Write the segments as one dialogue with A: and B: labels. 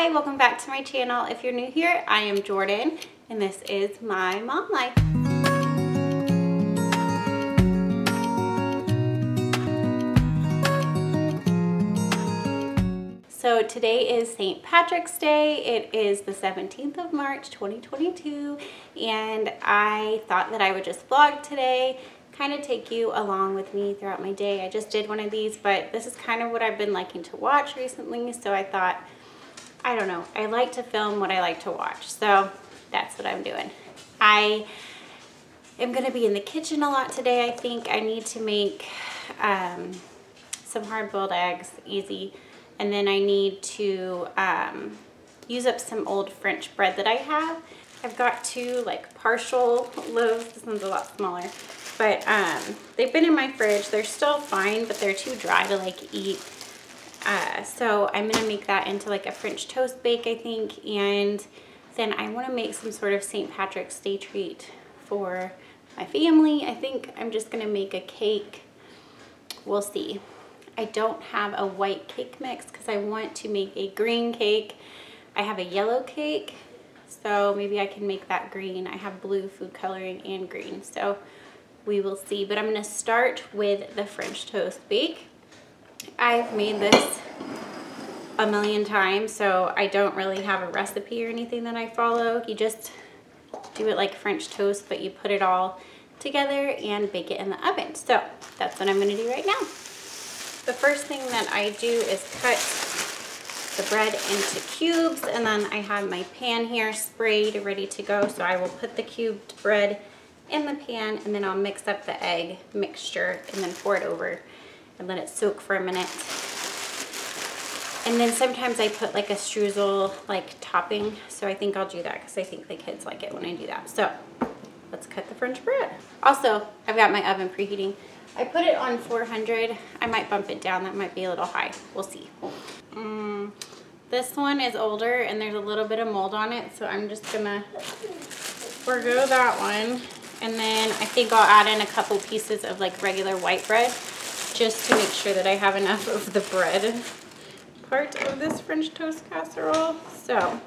A: Hi, welcome back to my channel. If you're new here, I am Jordan and this is My Mom Life. So today is St. Patrick's Day. It is the 17th of March 2022 and I thought that I would just vlog today, kind of take you along with me throughout my day. I just did one of these, but this is kind of what I've been liking to watch recently, so I thought, I don't know, I like to film what I like to watch, so that's what I'm doing. I am going to be in the kitchen a lot today. I think I need to make some hard-boiled eggs, easy, and then I need to use up some old French bread that I have. I've got two like partial loaves. This one's a lot smaller, but they've been in my fridge. They're still fine, but they're too dry to like eat. So I'm gonna make that into like a French toast bake, I think, and then I want to make some sort of St. Patrick's Day treat for my family. I think I'm just gonna make a cake. We'll see. I don't have a white cake mix because I want to make a green cake. I have a yellow cake, so maybe I can make that green. I have blue food coloring and green, so we will see. But I'm gonna start with the French toast bake. I've made this a million times, so I don't really have a recipe or anything that I follow. You just do it like French toast, but you put it all together and bake it in the oven. So that's what I'm gonna do right now. The first thing that I do is cut the bread into cubes, and then I have my pan here sprayed, ready to go. So I will put the cubed bread in the pan, and then I'll mix up the egg mixture and then pour it over and let it soak for a minute. And then sometimes I put like a streusel like topping, so I think I'll do that because I think the kids like it when I do that. So let's cut the French bread. Also, I've got my oven preheating. I put it on 400. I might bump it down, that might be a little high. We'll see. This one is older and there's a little bit of mold on it, so I'm just gonna forgo that one. And then I think I'll add in a couple pieces of like regular white bread, just to make sure that I have enough of the bread part of this French toast casserole. So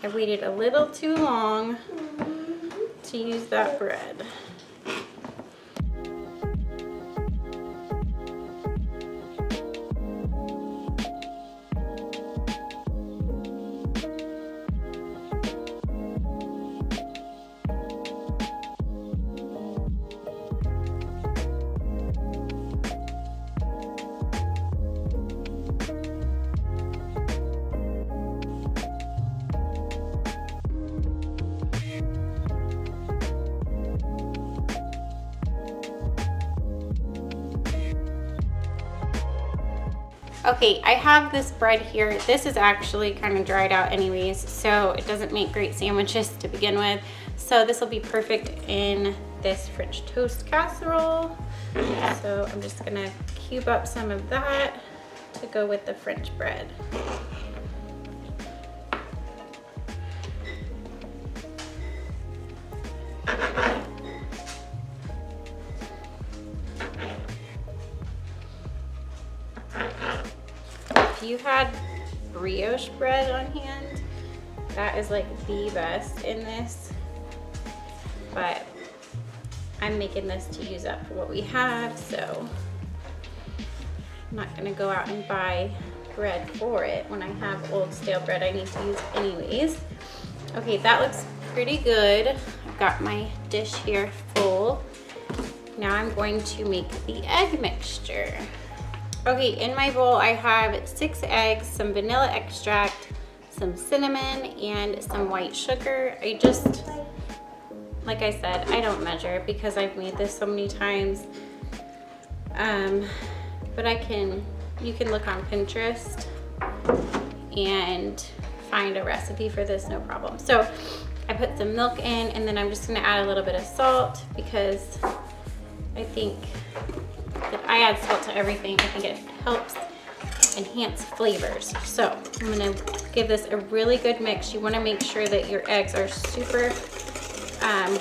A: I waited a little too long to use that bread. Okay, I have this bread here. This is actually kind of dried out anyways, so it doesn't make great sandwiches to begin with. So this will be perfect in this French toast casserole. So I'm just gonna cube up some of that to go with the French bread. If you had brioche bread on hand, that is like the best in this, but I'm making this to use up what we have, so I'm not gonna go out and buy bread for it when I have old stale bread I need to use anyways. Okay, that looks pretty good. I've got my dish here full. Now I'm going to make the egg mixture. Okay, in my bowl I have 6 eggs, some vanilla extract, some cinnamon, and some white sugar. I just, like I said, I don't measure because I've made this so many times. But you can look on Pinterest and find a recipe for this, no problem. So I put some milk in, and then I'm just gonna add a little bit of salt because I think that I add salt to everything. I think it helps enhance flavors. So I'm gonna give this a really good mix. You wanna make sure that your eggs are super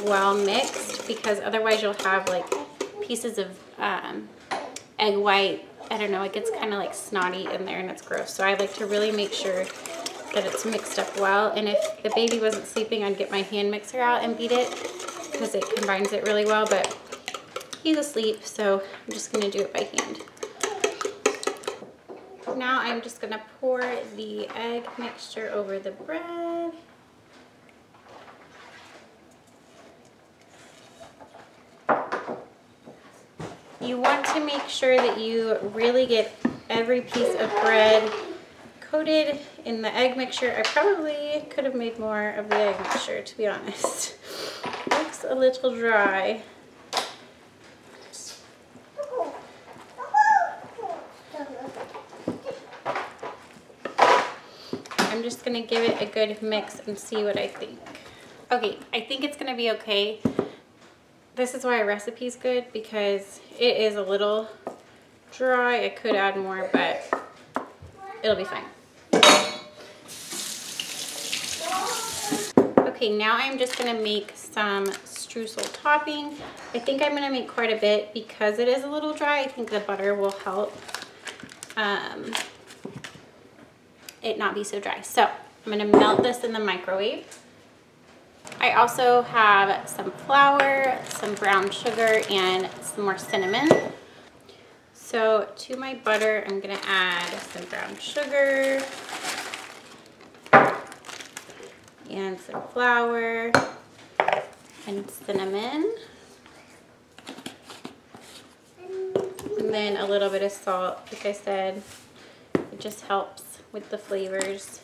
A: well mixed, because otherwise you'll have like pieces of egg white. I don't know, it gets kind of like snotty in there and it's gross. So I like to really make sure that it's mixed up well. And if the baby wasn't sleeping, I'd get my hand mixer out and beat it because it combines it really well, but he's asleep, so I'm just gonna do it by hand. Now I'm just gonna pour the egg mixture over the bread. You want to make sure that you really get every piece of bread coated in the egg mixture. I probably could have made more of the egg mixture, to be honest. Looks a little dry. I'm just gonna give it a good mix and see what I think. Okay, I think it's gonna be okay. This is why a recipe is good, because it is a little dry. I could add more, but it'll be fine. Okay, now I'm just gonna make some streusel topping. I think I'm gonna make quite a bit because it is a little dry. I think the butter will help it not be so dry. So I'm gonna melt this in the microwave. I also have some flour, some brown sugar, and some more cinnamon. So to my butter, I'm gonna add some brown sugar and some flour and cinnamon. And then a little bit of salt. Like I said, it just helps with the flavors.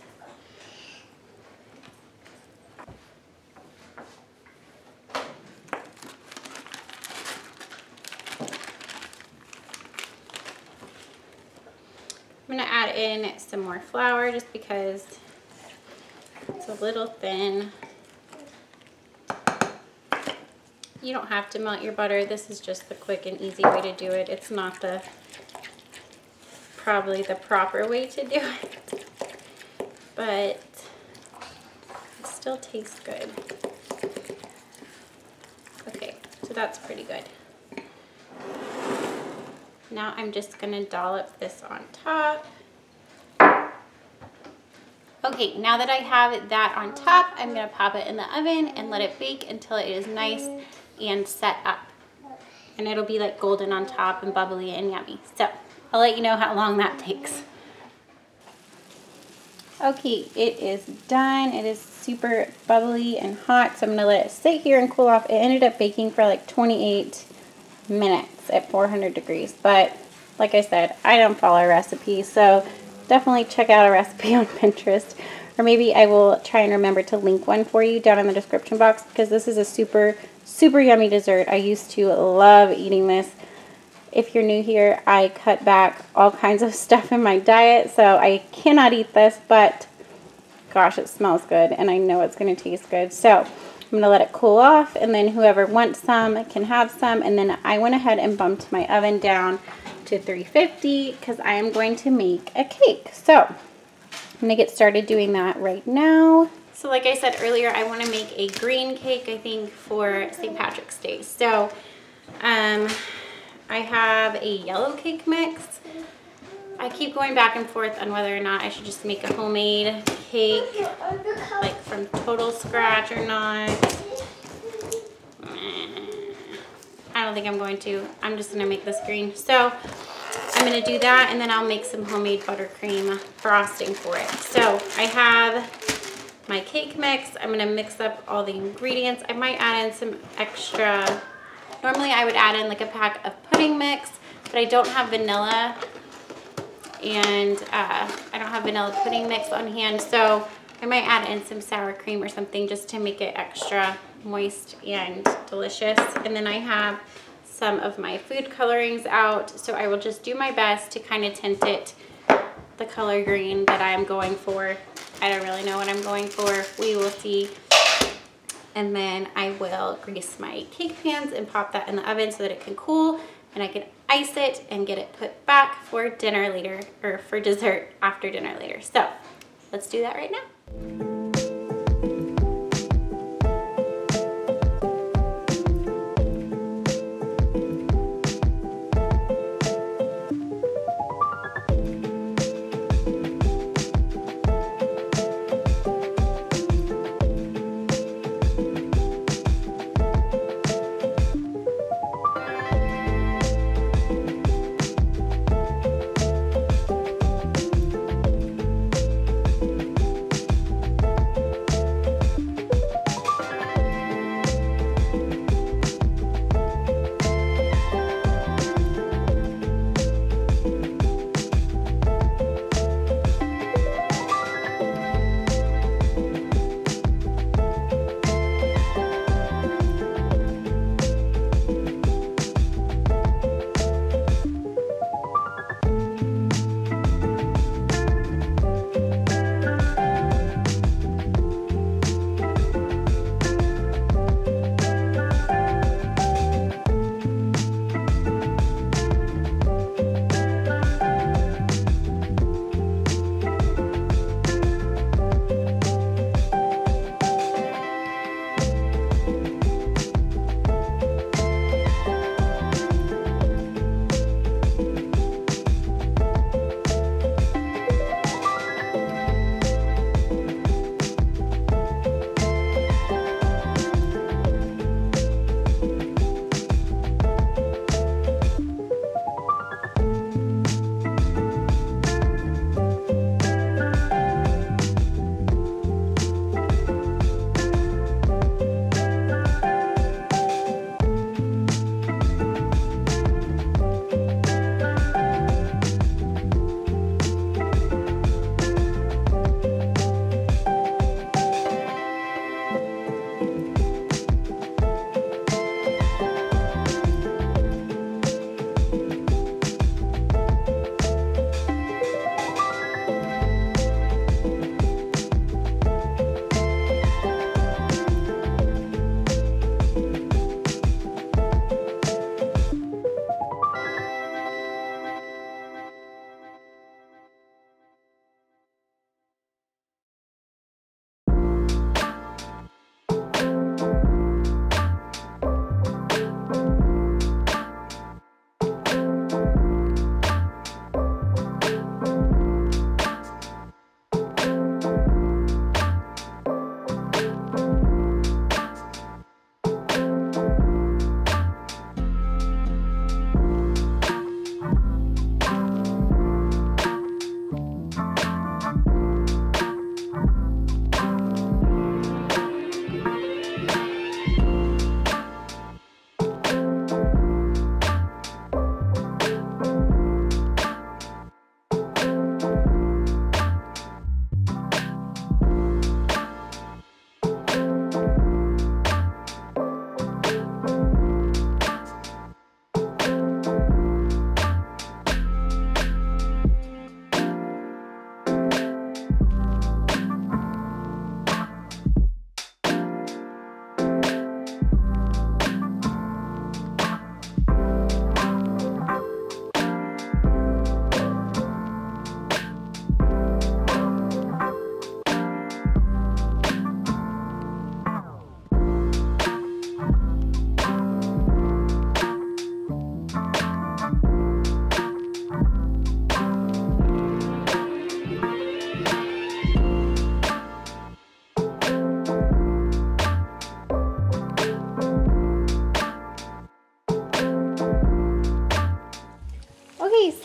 A: I'm gonna add in some more flour just because it's a little thin. You don't have to melt your butter. This is just the quick and easy way to do it. It's not probably the proper way to do it, but it still tastes good. Okay, so that's pretty good. Now I'm just gonna dollop this on top. Okay, now that I have that on top, I'm gonna pop it in the oven and let it bake until it is nice and set up. And it'll be like golden on top and bubbly and yummy. So I'll let you know how long that takes. Okay, it is done. It is super bubbly and hot, so I'm gonna let it sit here and cool off. It ended up baking for like 28 minutes at 400 degrees, but like I said, I don't follow a recipe, so definitely check out a recipe on Pinterest, or maybe I will try and remember to link one for you down in the description box, because this is a super yummy dessert. I used to love eating this. If you're new here, I cut back all kinds of stuff in my diet, so I cannot eat this, but gosh, it smells good, and I know it's going to taste good. So I'm going to let it cool off, and then whoever wants some can have some. And then I went ahead and bumped my oven down to 350 because I am going to make a cake. So I'm going to get started doing that right now. So like I said earlier, I want to make a green cake, I think, for St. Patrick's Day. So I have a yellow cake mix. I keep going back and forth on whether or not I should just make a homemade cake, like from total scratch or not. I don't think I'm going to. I'm just going to make this green. So I'm going to do that, and then I'll make some homemade buttercream frosting for it. So I have my cake mix. I'm going to mix up all the ingredients. I might add in some extra. Normally I would add in like a pack of pudding mix, but I don't have vanilla, and I don't have vanilla pudding mix on hand, so I might add in some sour cream or something just to make it extra moist and delicious. And then I have some of my food colorings out, so I will just do my best to kind of tint it the color green that I'm going for. I don't really know what I'm going for. We will see. And then I will grease my cake pans and pop that in the oven so that it can cool, and I can ice it and get it put back for dinner later, or for dessert after dinner later. So let's do that right now.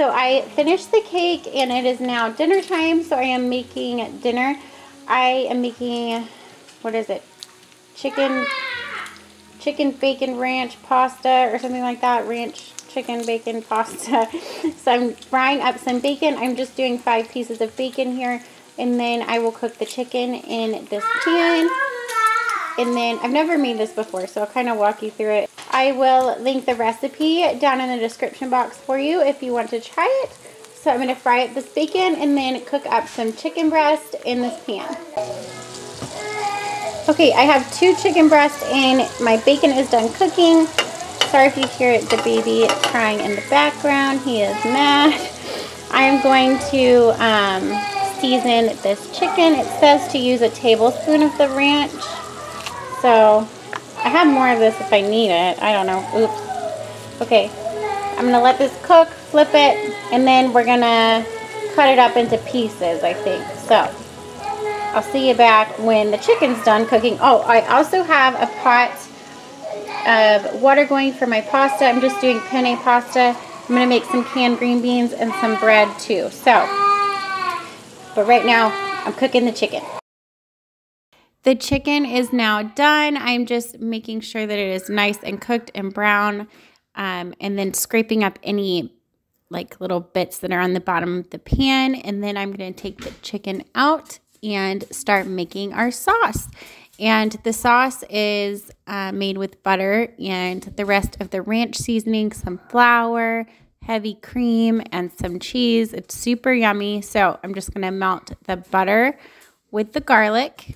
A: so I finished the cake and it is now dinner time, so I am making dinner. I am making, what is it, chicken bacon ranch pasta or something like that, ranch chicken bacon pasta. So I'm frying up some bacon. I'm just doing 5 pieces of bacon here, and then I will cook the chicken in this pan. And then, I've never made this before, so I'll kind of walk you through it. I will link the recipe down in the description box for you if you want to try it. So I'm going to fry up this bacon and then cook up some chicken breast in this pan. Okay, I have 2 chicken breasts and my bacon is done cooking. Sorry if you hear the baby crying in the background. He is mad. I am going to season this chicken. It says to use a tablespoon of the ranch. So I have more of this if I need it. I don't know. Oops. Okay. I'm going to let this cook, flip it, and then we're going to cut it up into pieces, I think. So I'll see you back when the chicken's done cooking. Oh, I also have a pot of water going for my pasta. I'm just doing penne pasta. I'm going to make some canned green beans and some bread too. So, but right now I'm cooking the chicken. The chicken is now done. I'm just making sure that it is nice and cooked and brown, and then scraping up any like little bits that are on the bottom of the pan. And then I'm going to take the chicken out and start making our sauce. And the sauce is made with butter and the rest of the ranch seasoning, some flour, heavy cream, and some cheese. It's super yummy. So I'm just going to melt the butter with the garlic.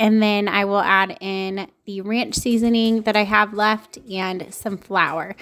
A: And then I will add in the ranch seasoning that I have left and some flour.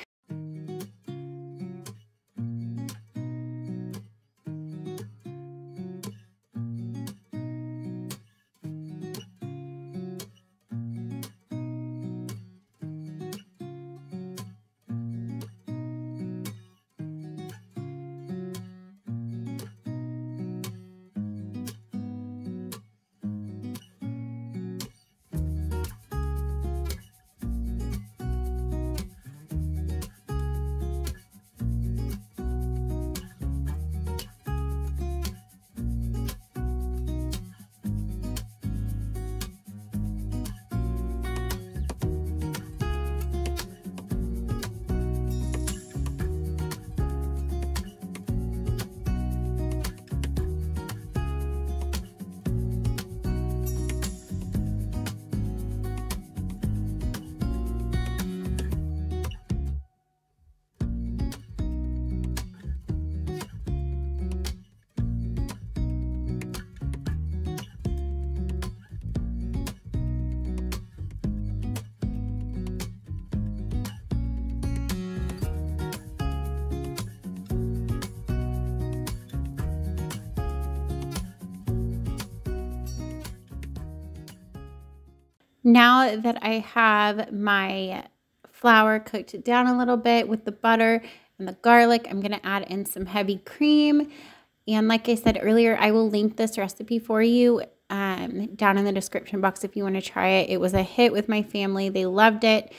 A: Now that I have my flour cooked down a little bit with the butter and the garlic, I'm going to add in some heavy cream. And like I said earlier, I will link this recipe for you down in the description box if you want to try it. It was a hit with my family. They loved it.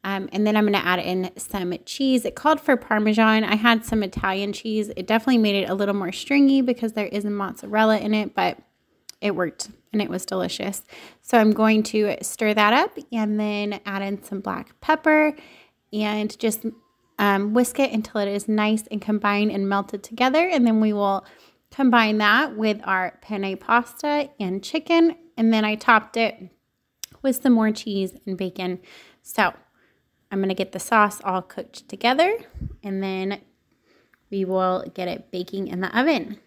A: And then I'm going to add in some cheese. It called for Parmesan. I had some Italian cheese. It definitely made it a little more stringy because there is a mozzarella in it, but it worked and it was delicious. So I'm going to stir that up and then add in some black pepper and just whisk it until it is nice and combined and melted together. And then we will combine that with our penne pasta and chicken. And then I topped it with some more cheese and bacon. So I'm going to get the sauce all cooked together and then we will get it baking in the oven.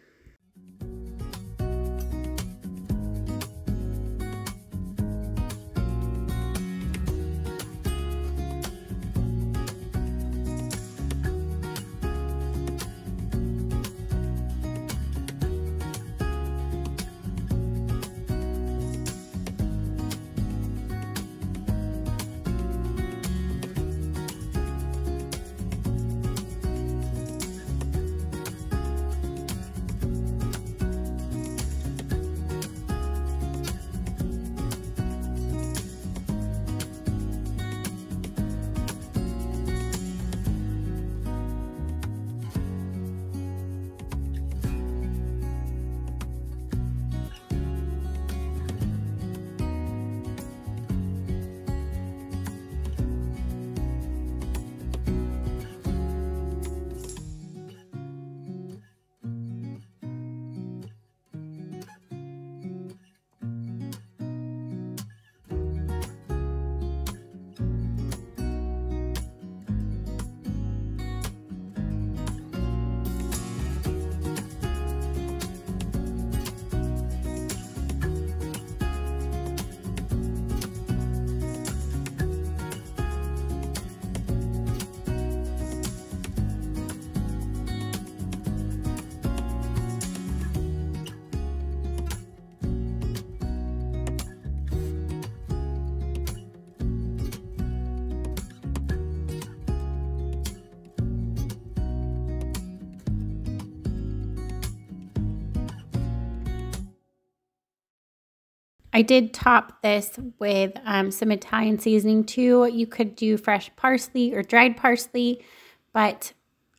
A: I did top this with some Italian seasoning too. You could do fresh parsley or dried parsley, but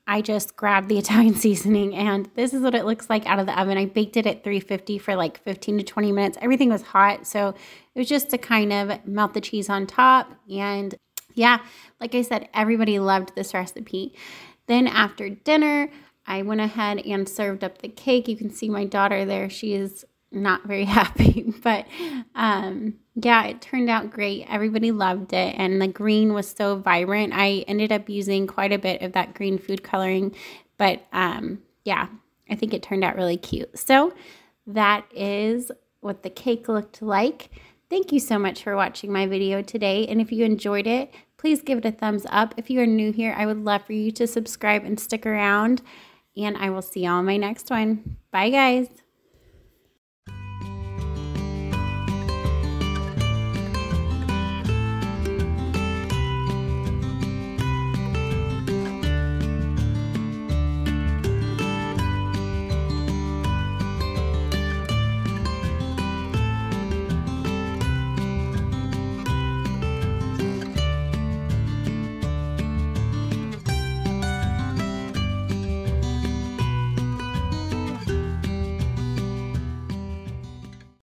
A: I just grabbed the Italian seasoning, and this is what it looks like out of the oven. I baked it at 350 for like 15 to 20 minutes. Everything was hot, so it was just to kind of melt the cheese on top. And yeah, like I said, everybody loved this recipe. Then after dinner, I went ahead and served up the cake. You can see my daughter there. She is not very happy, but yeah, it turned out great. Everybody loved it, and the green was so vibrant. I ended up using quite a bit of that green food coloring, but yeah, I think it turned out really cute. So that is what the cake looked like. Thank you so much for watching my video today, and if you enjoyed it, please give it a thumbs up. If you are new here, I would love for you to subscribe and stick around, and I will see you on my next one. Bye, guys.